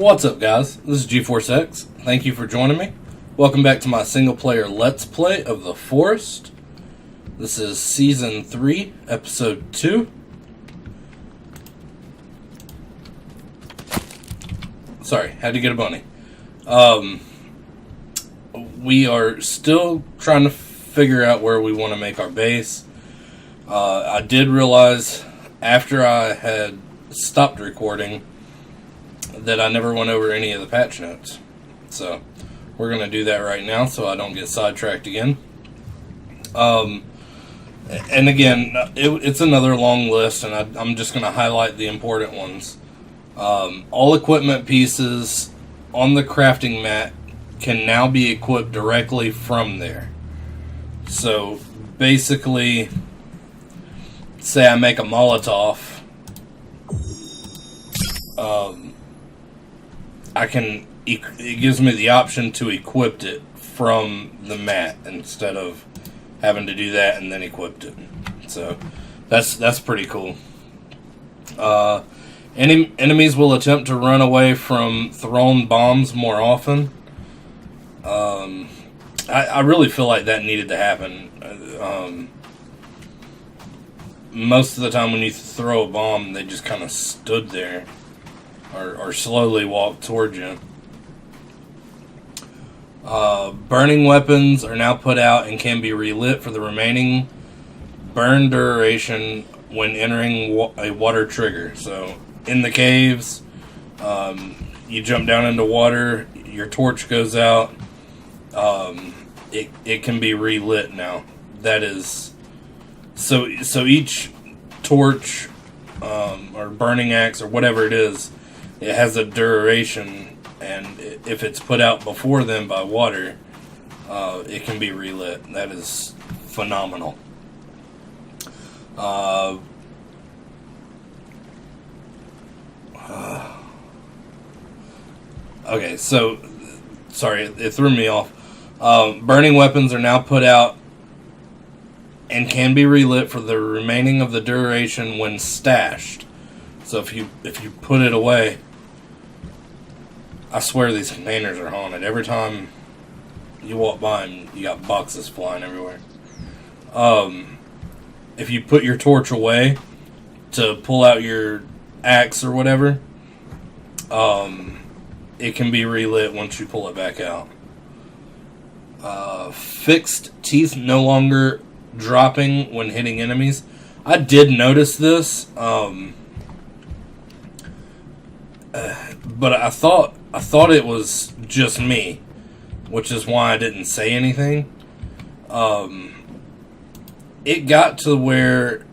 What's up, guys? This is GforceX. Thank you for joining me. Welcome back to my single-player Let's Play of The Forest. This is Season 3, Episode 2. Sorry, had to get a bunny. We are still trying to figure out where we want to make our base. I did realize after I had stopped recording that I never went over any of the patch notes. So we're going to do that right now so I don't get sidetracked again. And again, it's another long list, and I'm just going to highlight the important ones. All equipment pieces on the crafting mat can now be equipped directly from there. So basically, say I make a Molotov, it gives me the option to equip it from the mat instead of having to do that and then equip it. So that's pretty cool. Enemies will attempt to run away from thrown bombs more often. I really feel like that needed to happen. Most of the time when you throw a bomb, they just kind of stood there or slowly walked towards you. Burning weapons are now put out and can be relit for the remaining burn duration when entering a water trigger. So in the caves, you jump down into water, your torch goes out, it can be relit now. That is so each torch or burning axe or whatever it is, it has a duration, and if it's put out before then by water, it can be relit. That is phenomenal. Okay, so sorry, it threw me off. Burning weapons are now put out and can be relit for the remaining of the duration when stashed. So if you put it away, I swear these containers are haunted. Every time you walk by them, you got boxes flying everywhere. If you put your torch away to pull out your axe or whatever, it can be relit once you pull it back out. Fixed teeth no longer dropping when hitting enemies. I did notice this, but I thought it was just me, which is why I didn't say anything. It got to where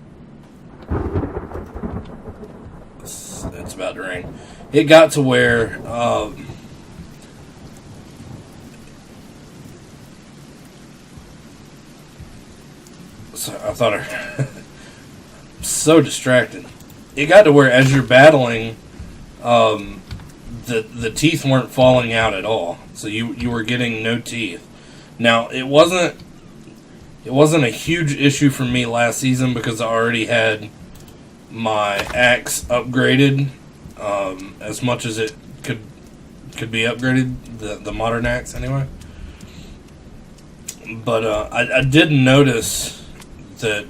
it's about to rain. It got to where so I thought so distracted. It got to where as you're battling, the teeth weren't falling out at all. So you were getting no teeth. Now it wasn't a huge issue for me last season because I already had my axe upgraded as much as it could be upgraded, the modern axe anyway. But I did notice that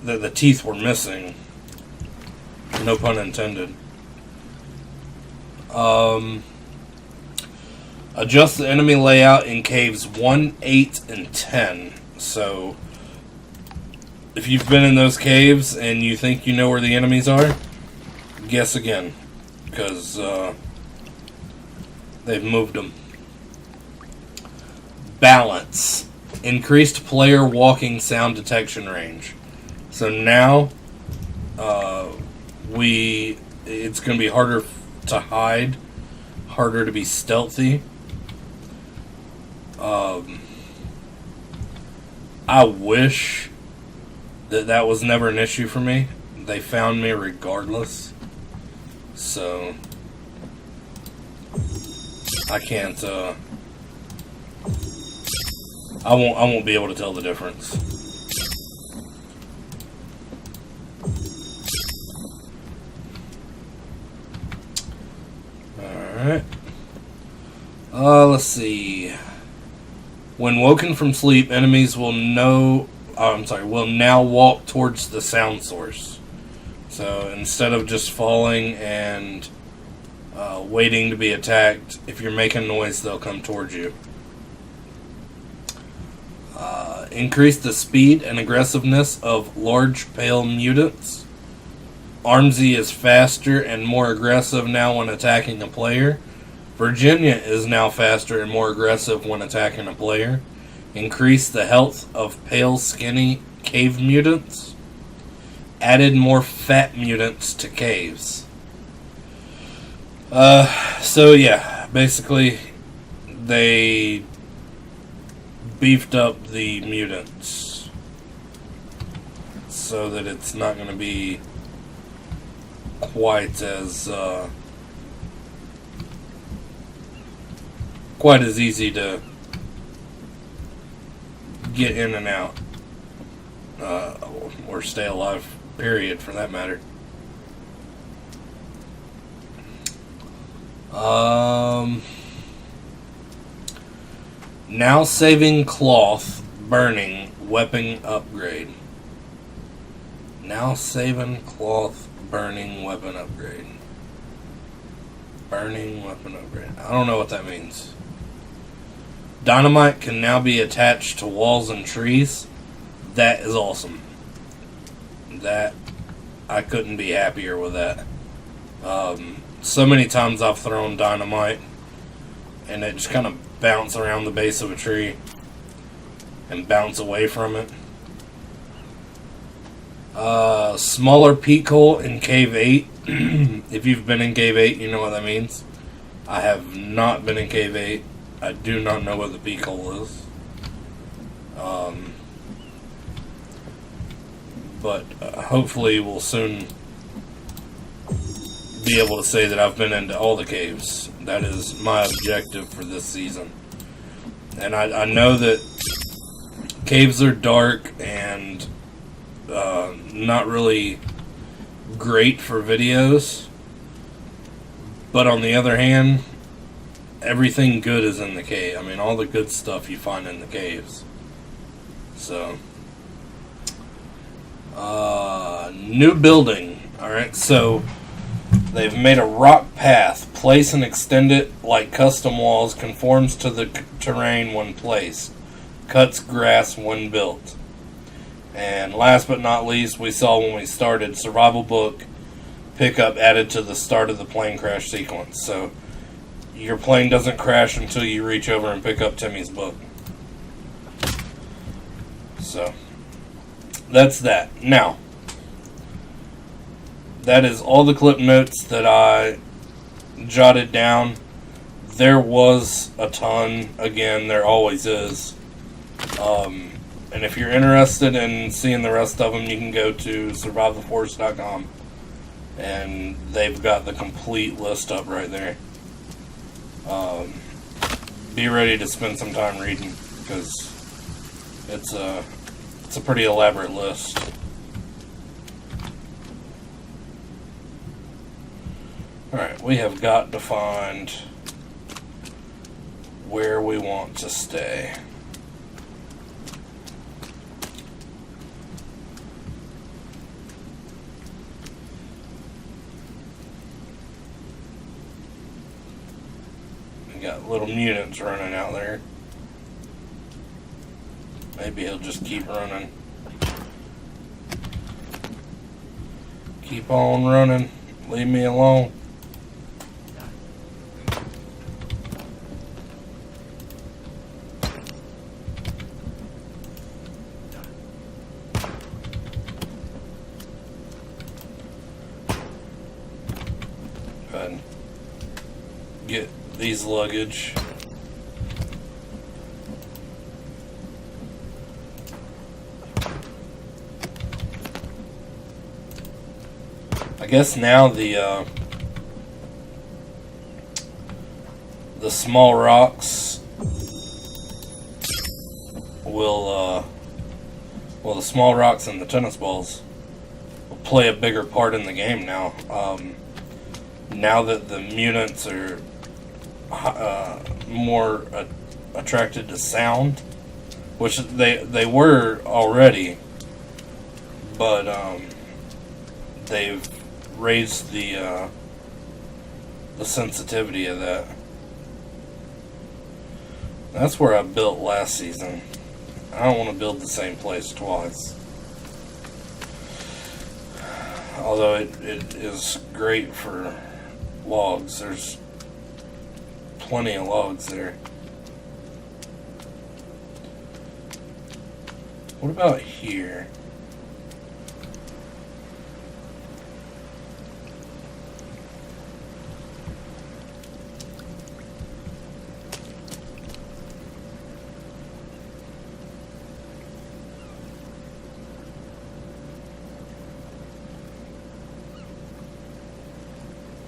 the teeth were missing. No pun intended. Adjust the enemy layout in caves 1, 8, and 10. So if you've been in those caves and you think you know where the enemies are, guess again, because they've moved them. Balance. Increased player walking sound detection range. So now it's going to be harder to hide, harder to be stealthy. I wish that was never an issue for me. They found me regardless. So I can't I won't be able to tell the difference. Alright. Let's see. When woken from sleep, enemies will will now walk towards the sound source. So instead of just falling and waiting to be attacked, if you're making noise, they'll come towards you. Increase the speed and aggressiveness of large pale mutants. Armsy is faster and more aggressive now when attacking a player. Virginia is now faster and more aggressive when attacking a player. Increase the health of pale, skinny cave mutants. Added more fat mutants to caves. So yeah, basically they beefed up the mutants so that it's not going to be quite as easy to get in and out, or stay alive, period, for that matter. Now saving cloth burning weapon upgrade. Now saving cloth burning weapon upgrade. Burning weapon upgrade. I don't know what that means. Dynamite can now be attached to walls and trees. That is awesome. That, I couldn't be happier with that. So many times I've thrown dynamite and it just kind of bounce around the base of a tree and bounce away from it. Smaller peak hole in Cave 8. If you've been in Cave 8, you know what that means. I have not been in Cave 8. I do not know what the peak hole is. But hopefully we'll soon be able to say that I've been into all the caves. That is my objective for this season. And I know that caves are dark and not really great for videos. But on the other hand, everything good is in the cave. I mean, all the good stuff you find in the caves. So, new building. Alright, so they've made a rock path. Place and extend it like custom walls. Conforms to the terrain when placed. Cuts grass when built. And last but not least, we saw when we started, survival book pickup added to the start of the plane crash sequence. So your plane doesn't crash until you reach over and pick up Timmy's book. So that's that. Now, that is all the clip notes that I jotted down. There was a ton. Again, there always is. And if you're interested in seeing the rest of them, you can go to survivetheforest.com. And they've got the complete list up right there. Be ready to spend some time reading, because it's a pretty elaborate list. Alright, we have got to find where we want to stay. Got little mutants running out there. Maybe he'll just keep running. Keep on running. Leave me alone. Go ahead and get these luggage. I guess now the small rocks will well, the small rocks and the tennis balls will play a bigger part in the game now. Now that the mutants are more attracted to sound, which they were already, but they've raised the sensitivity of that. That's where I built last season. I don't want to build the same place twice. Although it is great for logs. There's plenty of logs there. What about here?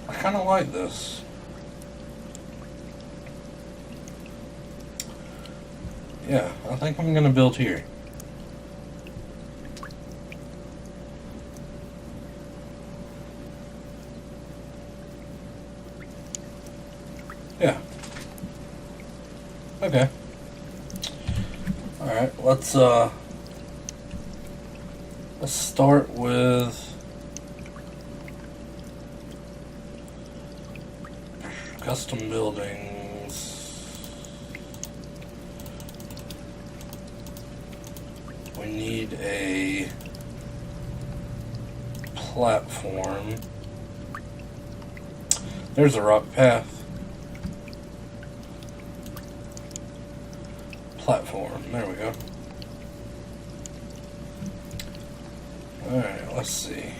I kind of like this. Yeah, I think I'm going to build here. Yeah. Okay. Alright, let's start with custom buildings. We need a platform. There's a rock path. Platform. There we go. Alright, let's see.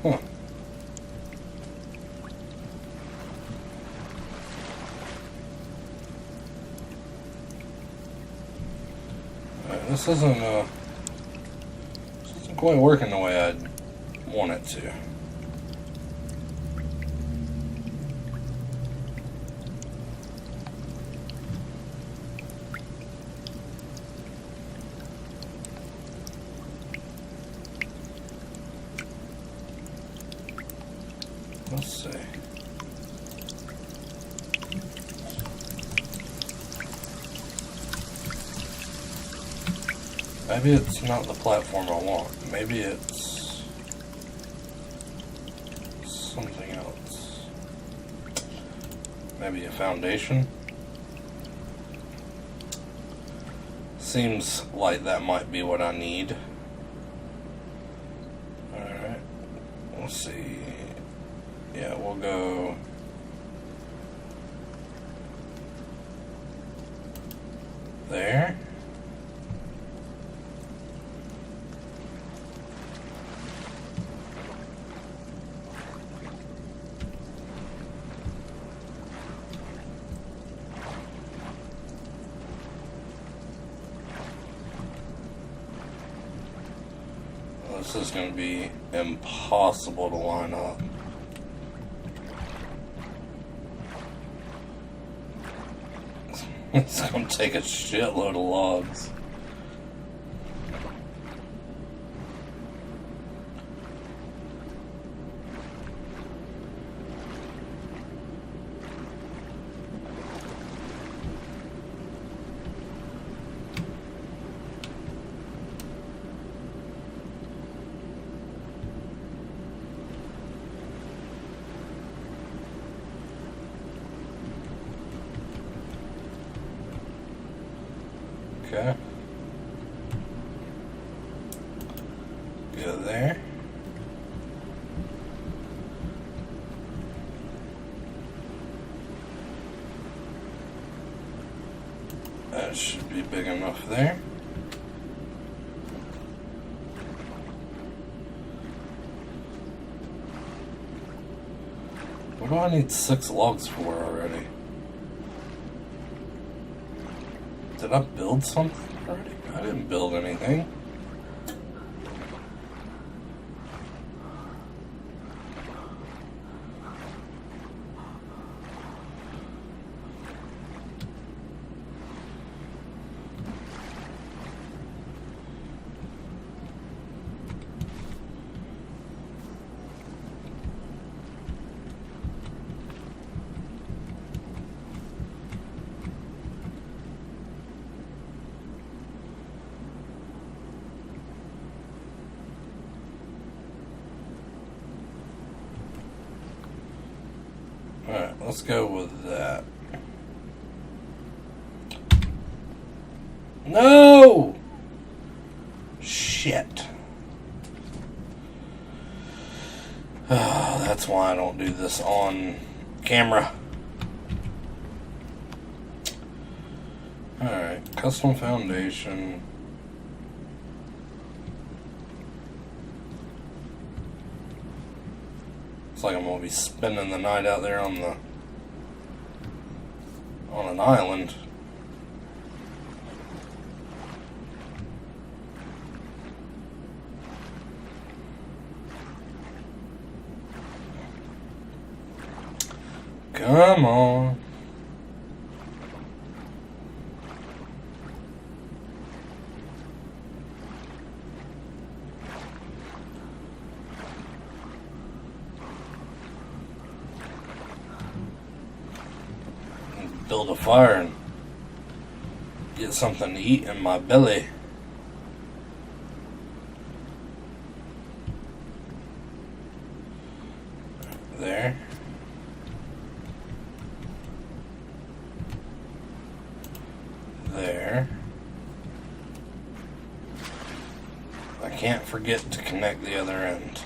Huh. Alright, this isn't quite working the way I'd want it to. Let's see. Maybe it's not the platform I want. Maybe it's something else. Maybe a foundation? Seems like that might be what I need. Alright. Let's see. Yeah, we'll go there. This is going to be impossible to line up. It's going to take a shitload of logs. Okay. Go there. That should be big enough there. What do I need 6 logs for already? Did I build something already? I didn't build anything. let's go with that. No! Shit. Oh, that's why I don't do this on camera. Alright, custom foundation. It's like I'm gonna be spending the night out there on an island. Come on. Build a fire and get something to eat in my belly. There. There. I can't forget to connect the other end.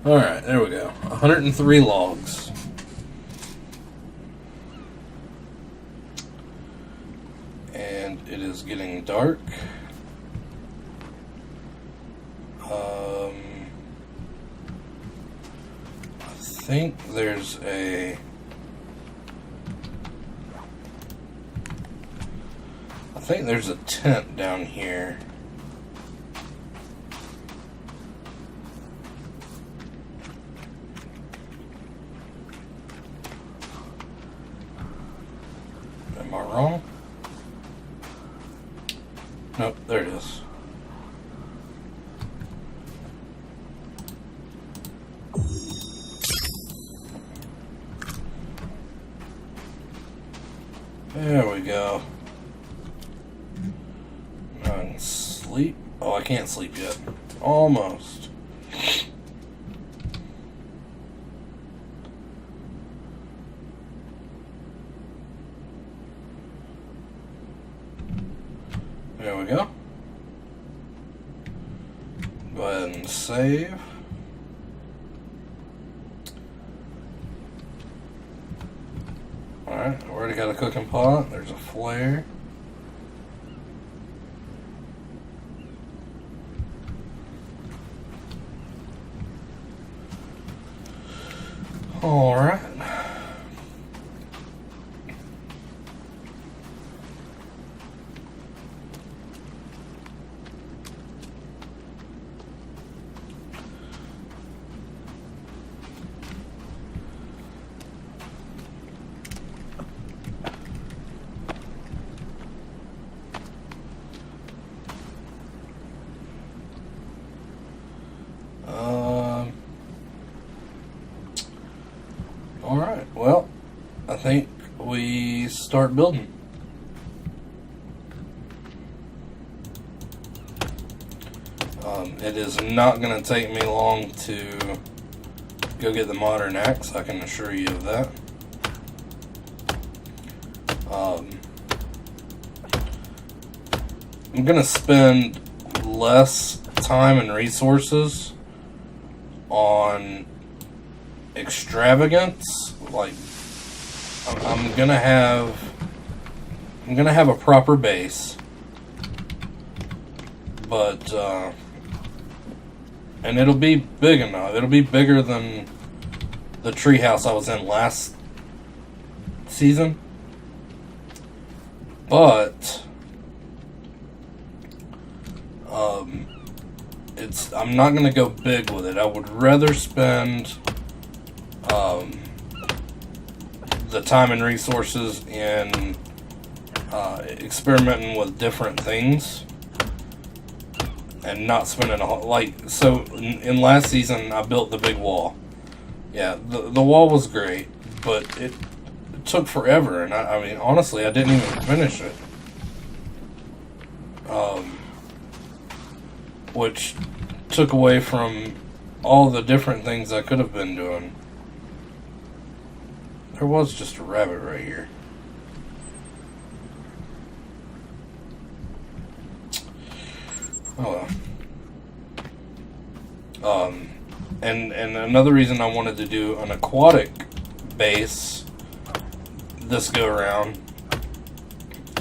Alright, there we go. 103 logs. And it is getting dark. I think there's a... I think there's a tent down here. Am I wrong? Nope, there it is. There we go. I can sleep. Oh, I can't sleep yet. Almost. There we go. Go ahead and save. Alright, I already got a cooking pot. There's a flare. Alright. Alright, well, I think we start building. It is not going to take me long to go get the modern axe, I can assure you of that. I'm going to spend less time and resources on extravagance. Like, I'm gonna have a proper base, but and it'll be big enough. It'll be bigger than the treehouse I was in last season. But I'm not going to go big with it. I would rather spend the time and resources in experimenting with different things and not spending a whole, so in last season I built the big wall. Yeah, the wall was great, but it took forever, and I mean, honestly, I didn't even finish it. Which took away from all the different things I could have been doing. There was just a rabbit right here. Oh well. And another reason I wanted to do an aquatic base this go around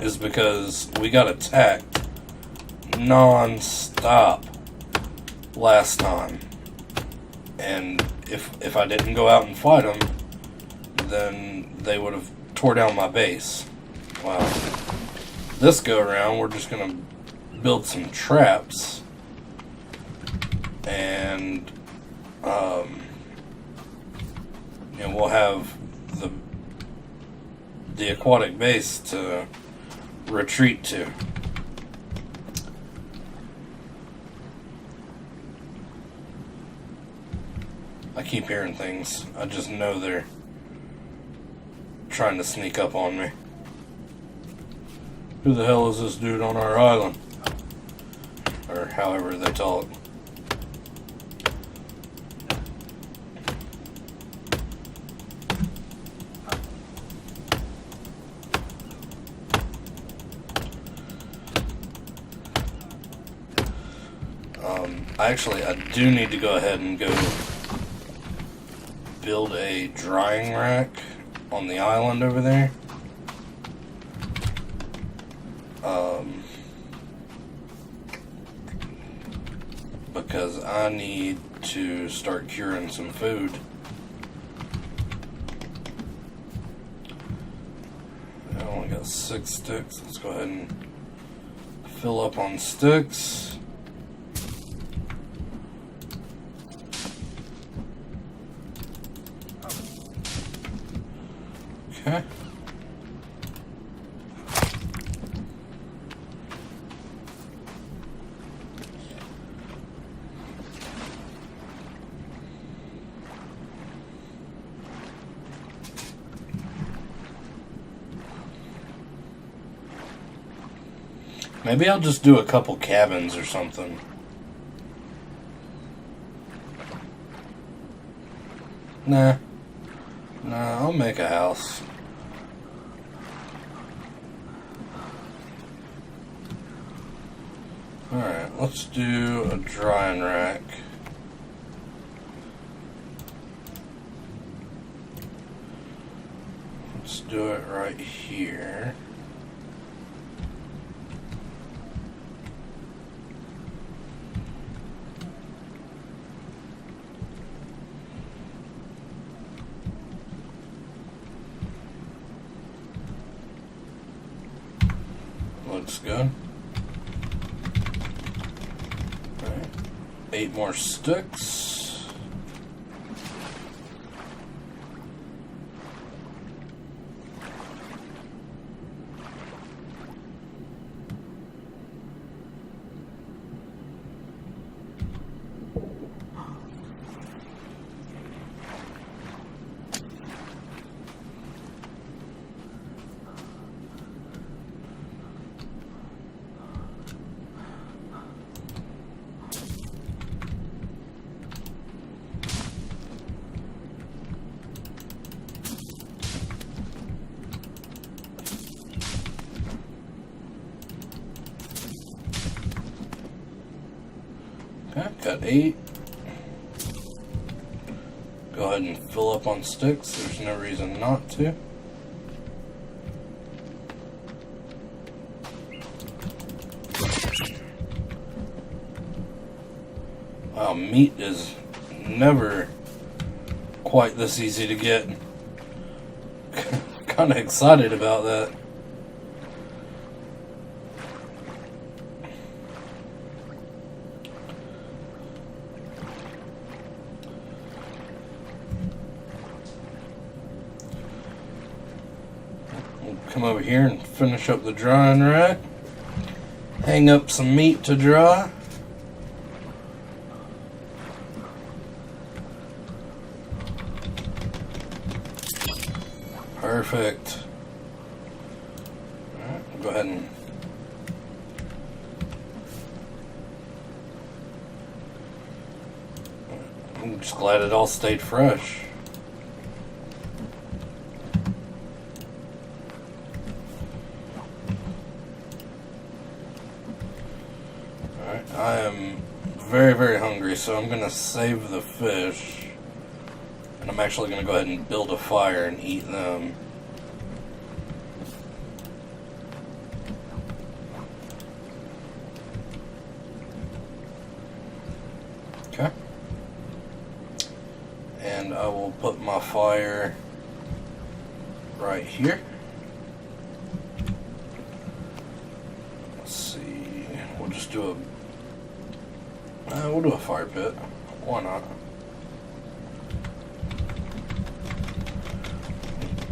is because we got attacked non-stop last time, and if I didn't go out and fight them, then they would have tore down my base. Well, this go around we're just gonna build some traps, and we'll have the aquatic base to retreat to. I keep hearing things. I just know they're trying to sneak up on me. Who the hell is this dude on our island? Or however they talk. I do need to go ahead and go build a drying rack on the island over there. Because I need to start curing some food. I only got 6 sticks. Let's go ahead and fill up on sticks. Okay. Maybe I'll just do a couple cabins or something. Nah, I'll make a house. Alright, let's do a drying rack. Let's do it right here. Looks good. Alright. 8 more sticks. Okay, got 8. Go ahead and fill up on sticks. There's no reason not to. Wow, meat is never quite this easy to get. Kind of excited about that. We'll come over here and finish up the drying rack. Hang up some meat to dry. Perfect. Alright, we'll go ahead and I'm just glad it all stayed fresh. Alright, I am very, very hungry, so I'm gonna save the fish. And I'm actually going to go ahead and build a fire and eat them. Okay. And I will put my fire right here. Let's see. We'll just do we'll do a fire pit. Why not?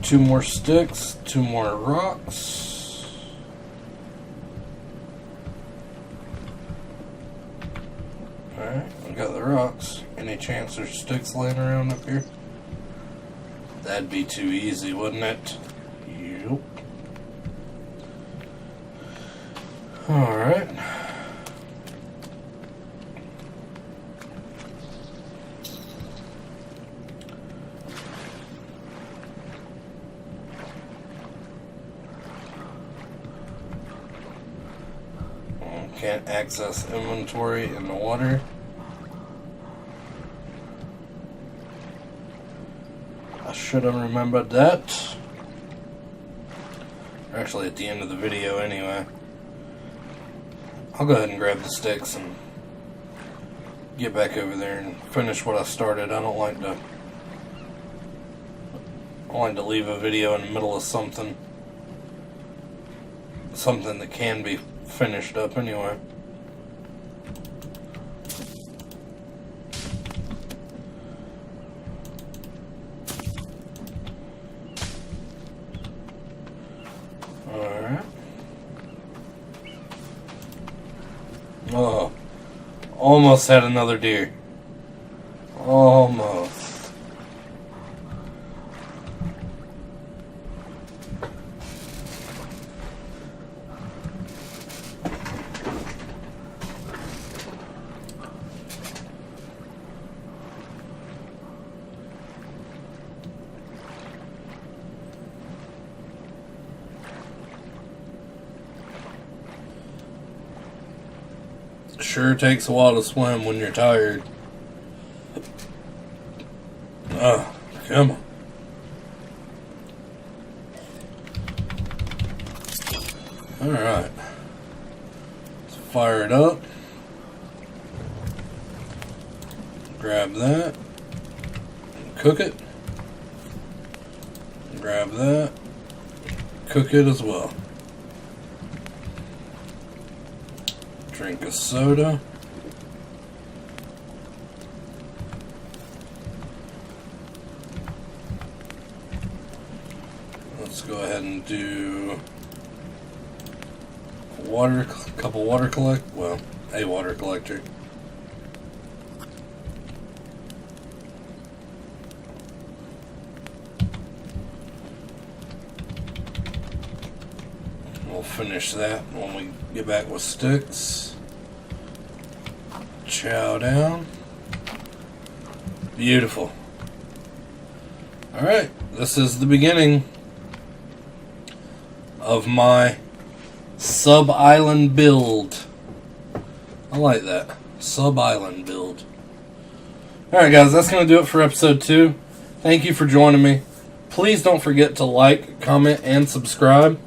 2 more sticks, 2 more rocks. Alright, we got the rocks. Any chance there's sticks laying around up here? That'd be too easy, wouldn't it? Yep. Alright. Can't access inventory in the water. I should have remembered that. Or actually at the end of the video anyway. I'll go ahead and grab the sticks and get back over there and finish what I started. I don't like to leave a video in the middle of something that can be finished up anyway. Alright. Oh, almost had another deer. Almost. Sure takes a while to swim when you're tired. Oh, come on. Alright. Let's fire it up. Grab that. Cook it. Grab that. Cook it as well. Drink a soda. Let's go ahead and do a water collector. We'll finish that when we get back with sticks. Chow down. Beautiful. Alright, this is the beginning of my sub-island build. I like that. Sub-island build. Alright guys, that's going to do it for episode 2. Thank you for joining me. Please don't forget to like, comment, and subscribe.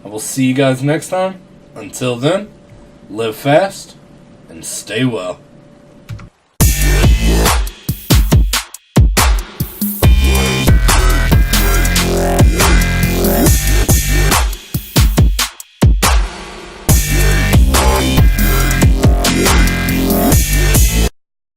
I will see you guys next time. Until then, live fast and stay well.